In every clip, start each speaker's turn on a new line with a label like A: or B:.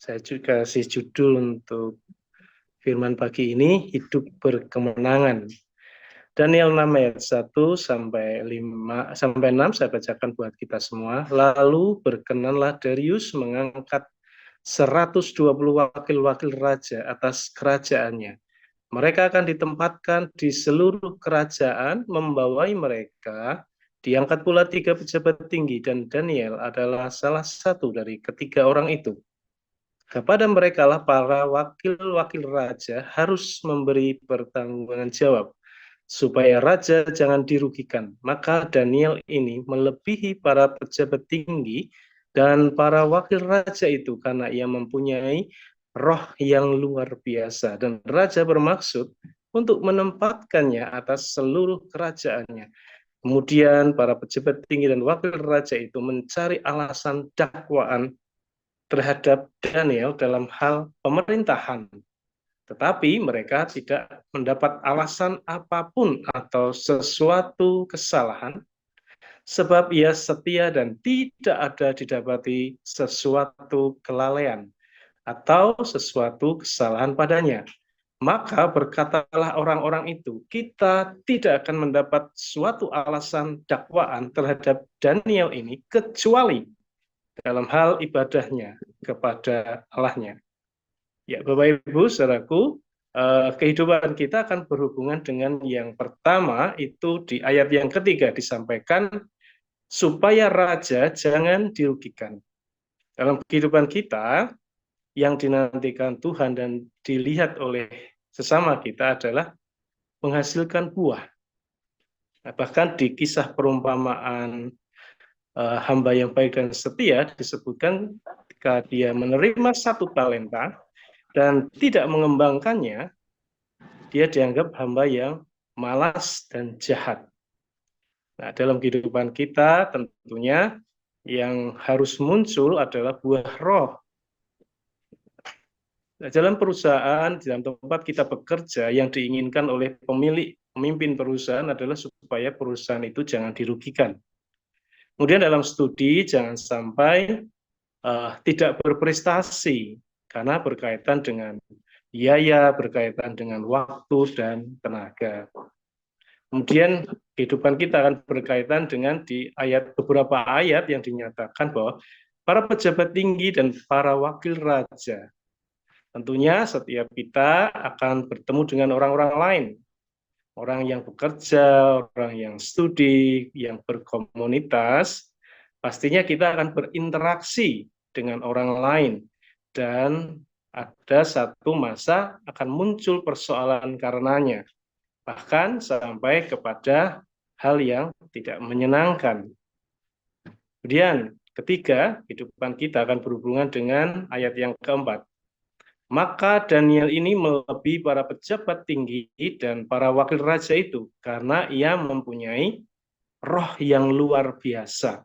A: Saya juga kasih judul untuk firman pagi ini, hidup berkemenangan. Daniel 6 ayat 1 sampai 5 sampai 6 saya bacakan buat kita semua. Lalu berkenanlah Darius mengangkat 120 wakil-wakil raja atas kerajaannya. Mereka akan ditempatkan di seluruh kerajaan, membawai mereka. Diangkat pula 3 pejabat tinggi, dan Daniel adalah salah satu dari ketiga orang itu. Kepada mereka lah para wakil-wakil raja harus memberi pertanggungjawaban jawab, supaya raja jangan dirugikan. Maka Daniel ini melebihi para pejabat tinggi dan para wakil raja itu karena ia mempunyai roh yang luar biasa. Dan raja bermaksud untuk menempatkannya atas seluruh kerajaannya. Kemudian para pejabat tinggi dan wakil raja itu mencari alasan dakwaan terhadap Daniel dalam hal pemerintahan. Tetapi mereka tidak mendapat alasan apapun atau sesuatu kesalahan, sebab ia setia dan tidak ada didapati sesuatu kelalaian atau sesuatu kesalahan padanya. Maka berkatalah orang-orang itu, kita tidak akan mendapat suatu alasan dakwaan terhadap Daniel ini, kecuali dalam hal ibadahnya kepada Allahnya. Ya, Bapak Ibu, saudaraku, kehidupan kita akan berhubungan dengan yang pertama, itu di ayat yang ketiga disampaikan, supaya raja jangan dirugikan. Dalam kehidupan kita, yang dinantikan Tuhan dan dilihat oleh sesama kita adalah menghasilkan buah. Nah, bahkan di kisah perumpamaan hamba yang baik dan setia disebutkan ketika dia menerima 1 talenta dan tidak mengembangkannya, dia dianggap hamba yang malas dan jahat. Nah, dalam kehidupan kita tentunya yang harus muncul adalah buah roh. Nah, dalam perusahaan, dalam tempat kita bekerja, yang diinginkan oleh pemimpin perusahaan adalah supaya perusahaan itu jangan dirugikan. Kemudian dalam studi jangan sampai tidak berprestasi karena berkaitan dengan biaya, berkaitan dengan waktu dan tenaga. Kemudian kehidupan kita akan berkaitan dengan di beberapa ayat yang dinyatakan bahwa para pejabat tinggi dan para wakil raja. Tentunya setiap kita akan bertemu dengan orang-orang lain, orang yang bekerja, orang yang studi, yang berkomunitas. Pastinya kita akan berinteraksi dengan orang lain, dan ada satu masa akan muncul persoalan karenanya, bahkan sampai kepada hal yang tidak menyenangkan. Kemudian ketiga, kehidupan kita akan berhubungan dengan ayat yang keempat. Maka Daniel ini melebihi para pejabat tinggi dan para wakil raja itu karena ia mempunyai roh yang luar biasa.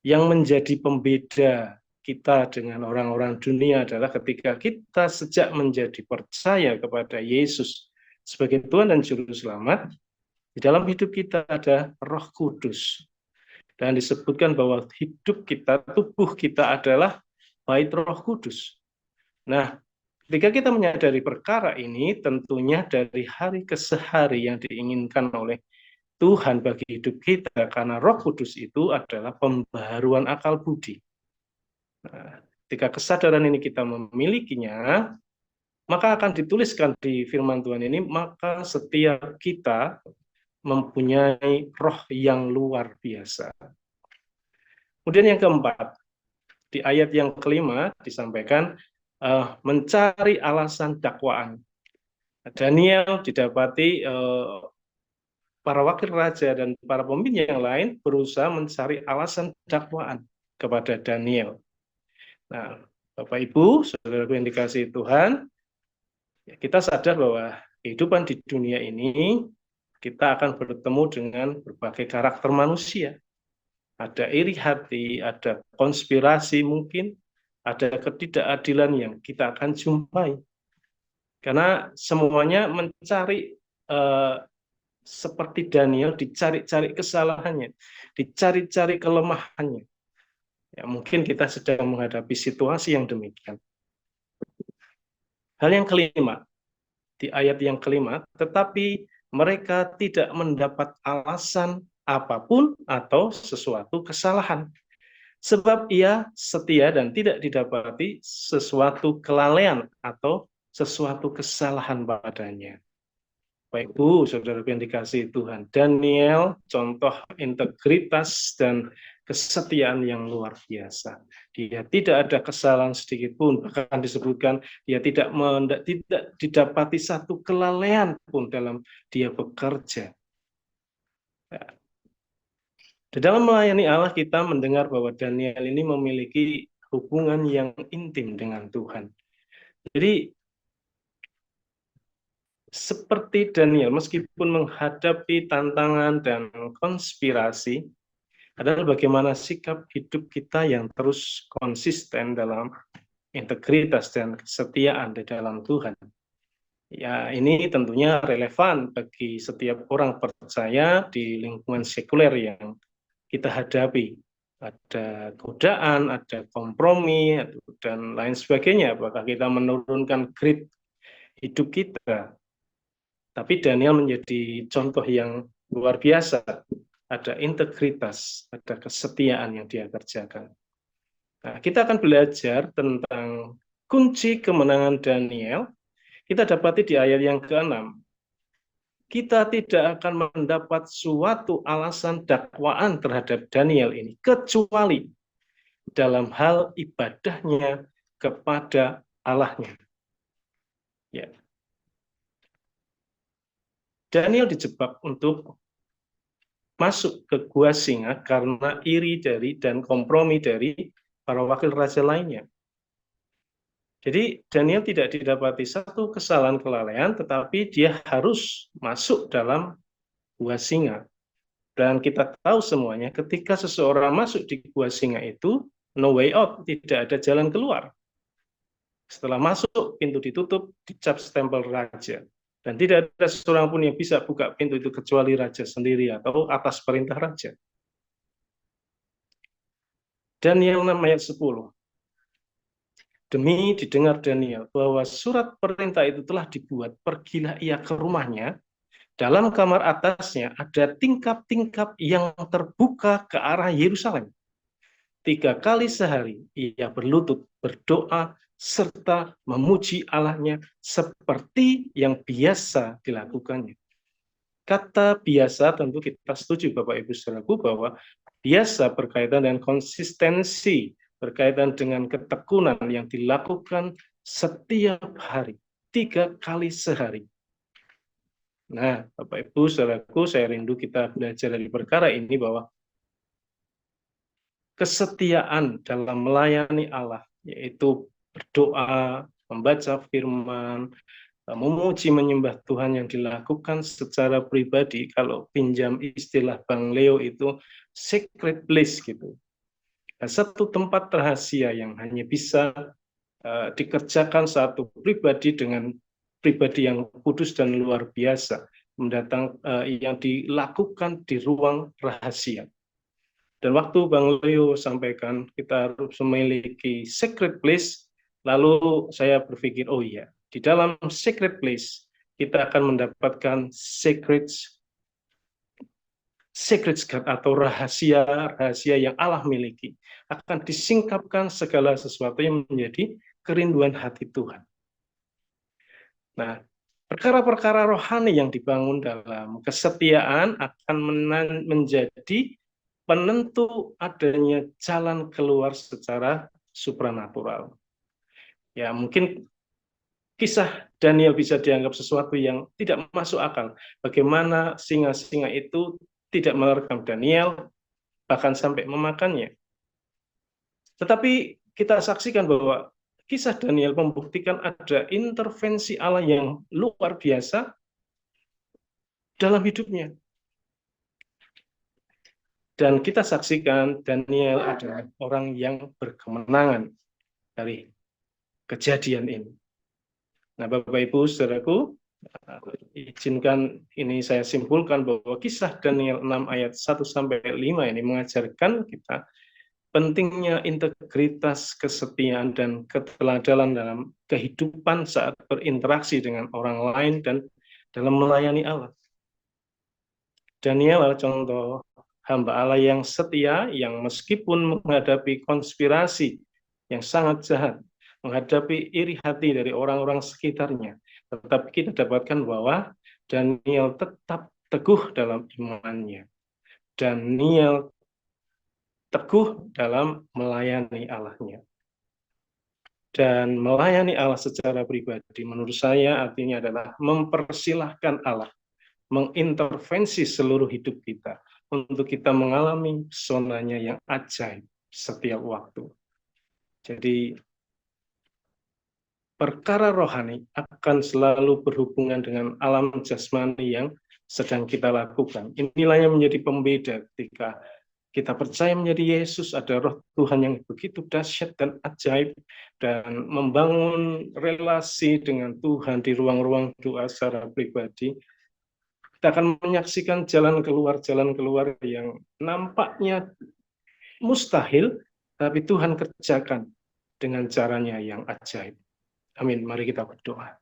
A: Yang menjadi pembeda kita dengan orang-orang dunia adalah ketika kita sejak menjadi percaya kepada Yesus sebagai Tuhan dan Juru Selamat, di dalam hidup kita ada Roh Kudus. Dan disebutkan bahwa hidup kita, tubuh kita adalah bait Roh Kudus. Nah, ketika kita menyadari perkara ini, tentunya dari hari ke hari yang diinginkan oleh Tuhan bagi hidup kita, karena Roh Kudus itu adalah pembaharuan akal budi. Nah, ketika kesadaran ini kita memilikinya, maka akan dituliskan di firman Tuhan ini, maka setiap kita mempunyai roh yang luar biasa. Kemudian yang keempat, di ayat yang kelima disampaikan mencari alasan dakwaan. Daniel didapati para wakil raja dan para pemimpin yang lain berusaha mencari alasan dakwaan kepada Daniel. Nah, Bapak Ibu, saudara yang dikasihi Tuhan, kita sadar bahwa kehidupan di dunia ini kita akan bertemu dengan berbagai karakter manusia. Ada iri hati, ada konspirasi mungkin, ada ketidakadilan yang kita akan jumpai. Karena semuanya mencari seperti Daniel, dicari-cari kesalahannya, dicari-cari kelemahannya. Ya, mungkin kita sedang menghadapi situasi yang demikian. Hal yang kelima, di ayat yang kelima, tetapi mereka tidak mendapat alasan apapun atau sesuatu kesalahan. Sebab ia setia dan tidak didapati sesuatu kelalaian atau sesuatu kesalahan padanya. Baik Bu, saudara yang dikasihi Tuhan, Daniel contoh integritas dan kesetiaan yang luar biasa. Dia tidak ada kesalahan sedikit pun, bahkan disebutkan dia tidak didapati satu kelalaian pun dalam dia bekerja. Di dalam melayani Allah kita mendengar bahwa Daniel ini memiliki hubungan yang intim dengan Tuhan. Jadi seperti Daniel, meskipun menghadapi tantangan dan konspirasi, adalah bagaimana sikap hidup kita yang terus konsisten dalam integritas dan kesetiaan di dalam Tuhan. Ya, ini tentunya relevan bagi setiap orang percaya di lingkungan sekuler yang kita hadapi. Ada godaan, ada kompromi, dan lain sebagainya. Apakah kita menurunkan grid hidup kita? Tapi Daniel menjadi contoh yang luar biasa. Ada integritas, ada kesetiaan yang dia kerjakan. Nah, kita akan belajar tentang kunci kemenangan Daniel. Kita dapati di ayat yang ke-6. Kita tidak akan mendapat suatu alasan dakwaan terhadap Daniel ini, kecuali dalam hal ibadahnya kepada Allahnya. Ya. Daniel dijebak untuk masuk ke gua singa karena iri dari dan kompromi dari para wakil raja lainnya. Jadi Daniel tidak didapati satu kesalahan kelalaian, tetapi dia harus masuk dalam gua singa. Dan kita tahu semuanya, ketika seseorang masuk di gua singa itu, no way out, tidak ada jalan keluar. Setelah masuk, pintu ditutup, dicap stempel raja. Dan tidak ada seorang pun yang bisa buka pintu itu kecuali raja sendiri atau atas perintah raja. Daniel 6 ayat 10. Demi didengar Daniel bahwa surat perintah itu telah dibuat, pergilah ia ke rumahnya. Dalam kamar atasnya ada tingkap-tingkap yang terbuka ke arah Yerusalem. 3 kali sehari ia berlutut, berdoa, serta memuji Allahnya seperti yang biasa dilakukannya. Kata biasa tentu kita setuju Bapak Ibu Saudaraku bahwa biasa berkaitan dengan konsistensi, berkaitan dengan ketekunan yang dilakukan setiap hari, 3 kali sehari. Nah, Bapak Ibu Saudaraku, saya rindu kita belajar dari perkara ini bahwa kesetiaan dalam melayani Allah, yaitu berdoa, membaca firman, memuji menyembah Tuhan yang dilakukan secara pribadi, kalau pinjam istilah Bang Leo itu secret place gitu. Nah, satu tempat rahasia yang hanya bisa dikerjakan satu pribadi dengan pribadi yang kudus dan luar biasa, yang dilakukan di ruang rahasia. Dan waktu Bang Leo sampaikan kita harus memiliki secret place, lalu saya berpikir, oh iya, di dalam secret place kita akan mendapatkan secret atau rahasia yang Allah miliki. Akan disingkapkan segala sesuatu yang menjadi kerinduan hati Tuhan. Nah, perkara-perkara rohani yang dibangun dalam kesetiaan akan menjadi penentu adanya jalan keluar secara supranatural. Ya, mungkin kisah Daniel bisa dianggap sesuatu yang tidak masuk akal. Bagaimana singa-singa itu tidak menerkam Daniel, bahkan sampai memakannya. Tetapi kita saksikan bahwa kisah Daniel membuktikan ada intervensi Allah yang luar biasa dalam hidupnya. Dan kita saksikan Daniel adalah orang yang berkemenangan dari kejadian ini. Nah, Bapak Ibu Saudaraku, izinkan ini saya simpulkan bahwa kisah Daniel 6 ayat 1 sampai 5 ini mengajarkan kita pentingnya integritas, kesetiaan, dan keteladanan dalam kehidupan saat berinteraksi dengan orang lain dan dalam melayani Allah. Daniel adalah contoh hamba Allah yang setia, yang meskipun menghadapi konspirasi yang sangat jahat, menghadapi iri hati dari orang-orang sekitarnya, tetapi kita dapatkan bahwa Daniel tetap teguh dalam imannya. Daniel teguh dalam melayani Allahnya. Dan melayani Allah secara pribadi menurut saya artinya adalah mempersilahkan Allah mengintervensi seluruh hidup kita untuk kita mengalami pesonanya yang ajaib setiap waktu. Jadi perkara rohani akan selalu berhubungan dengan alam jasmani yang sedang kita lakukan. Inilah yang menjadi pembeda ketika kita percaya menjadi Yesus, ada roh Tuhan yang begitu dahsyat dan ajaib, dan membangun relasi dengan Tuhan di ruang-ruang doa secara pribadi. Kita akan menyaksikan jalan keluar yang nampaknya mustahil, tapi Tuhan kerjakan dengan caranya yang ajaib. Amin. Mari kita berdoa.